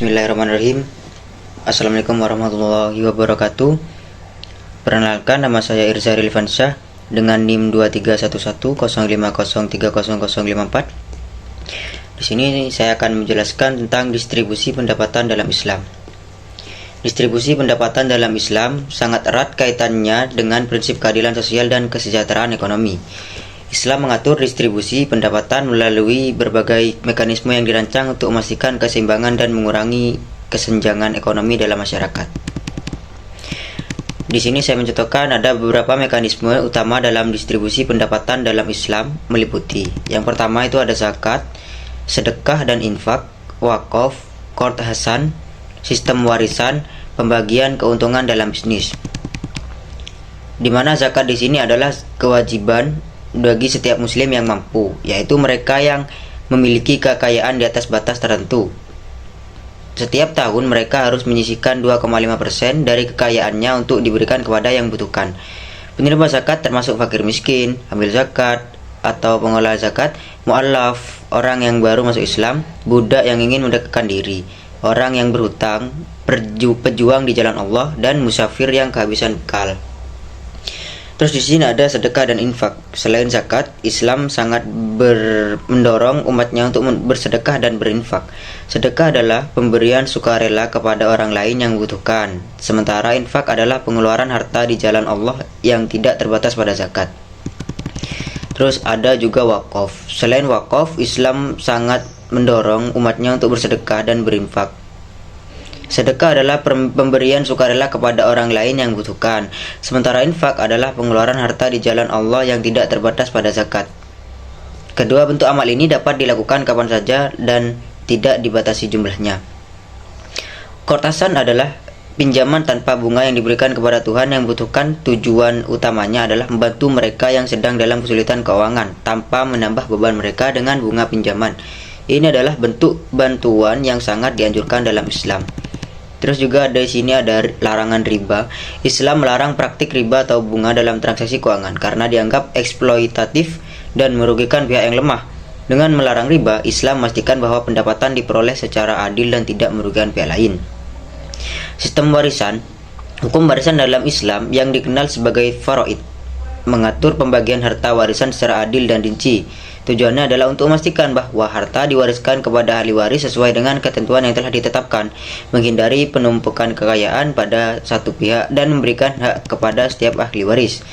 Bismillahirrahmanirrahim. Assalamualaikum warahmatullahi wabarakatuh. Perkenalkan, nama saya Irza Rilvansyah dengan NIM 231105030054. Di sini saya akan menjelaskan tentang distribusi pendapatan dalam Islam. Distribusi pendapatan dalam Islam sangat erat kaitannya dengan prinsip keadilan sosial dan kesejahteraan ekonomi. Islam mengatur distribusi pendapatan melalui berbagai mekanisme yang dirancang untuk memastikan keseimbangan dan mengurangi kesenjangan ekonomi dalam masyarakat. Di sini saya mencontohkan ada beberapa mekanisme utama dalam distribusi pendapatan dalam Islam, meliputi yang pertama itu ada zakat, sedekah dan infak, wakaf, qard hasan, sistem warisan, pembagian keuntungan dalam bisnis. Di mana zakat di sini adalah kewajiban bagi setiap muslim yang mampu, yaitu mereka yang memiliki kekayaan di atas batas tertentu. Setiap tahun mereka harus menyisihkan 2,5% dari kekayaannya untuk diberikan kepada yang membutuhkan. Penerima zakat termasuk fakir miskin, hamil zakat atau pengelola zakat, mu'allaf, orang yang baru masuk Islam, budak yang ingin mendekatkan diri, orang yang berhutang, pejuang di jalan Allah, dan musafir yang kehabisan bekal. Terus di sini ada sedekah dan infak. Selain zakat, Islam sangat mendorong umatnya untuk bersedekah dan berinfak. Sedekah adalah pemberian sukarela kepada orang lain yang membutuhkan. Sementara infak adalah pengeluaran harta di jalan Allah yang tidak terbatas pada zakat. Terus ada juga wakaf. Selain wakaf, Islam sangat mendorong umatnya untuk bersedekah dan berinfak. Sedekah adalah pemberian sukarela kepada orang lain yang membutuhkan. Sementara infak adalah pengeluaran harta di jalan Allah yang tidak terbatas pada zakat. Kedua bentuk amal ini dapat dilakukan kapan saja dan tidak dibatasi jumlahnya. Qard hasan adalah pinjaman tanpa bunga yang diberikan kepada Tuhan yang membutuhkan. Tujuan utamanya adalah membantu mereka yang sedang dalam kesulitan keuangan tanpa menambah beban mereka dengan bunga pinjaman. Ini adalah bentuk bantuan yang sangat dianjurkan dalam Islam. Terus juga di sini ada larangan riba. Islam melarang praktik riba atau bunga dalam transaksi keuangan karena dianggap eksploitatif dan merugikan pihak yang lemah. Dengan melarang riba, Islam memastikan bahwa pendapatan diperoleh secara adil dan tidak merugikan pihak lain. Sistem warisan. Hukum warisan dalam Islam yang dikenal sebagai faraid mengatur pembagian harta warisan secara adil dan rinci. Tujuannya adalah untuk memastikan bahwa harta diwariskan kepada ahli waris sesuai dengan ketentuan yang telah ditetapkan, menghindari penumpukan kekayaan pada satu pihak dan memberikan hak kepada setiap ahli waris.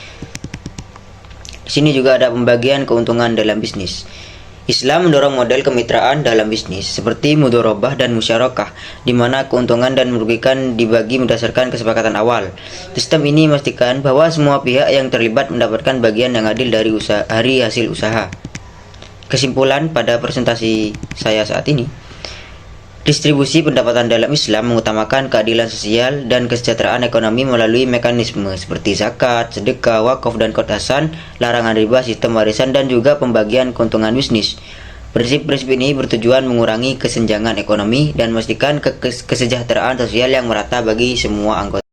Di sini juga ada pembagian keuntungan dalam bisnis. Islam mendorong model kemitraan dalam bisnis seperti mudharabah dan musyarakah, di mana keuntungan dan merugikan dibagi berdasarkan kesepakatan awal. Sistem ini memastikan bahwa semua pihak yang terlibat mendapatkan bagian yang adil dari hasil usaha. Kesimpulan pada presentasi saya saat ini, distribusi pendapatan dalam Islam mengutamakan keadilan sosial dan kesejahteraan ekonomi melalui mekanisme seperti zakat, sedekah, wakaf dan qard hasan, larangan riba, sistem warisan, dan juga pembagian keuntungan bisnis. Prinsip-prinsip ini bertujuan mengurangi kesenjangan ekonomi dan memastikan kesejahteraan sosial yang merata bagi semua anggota.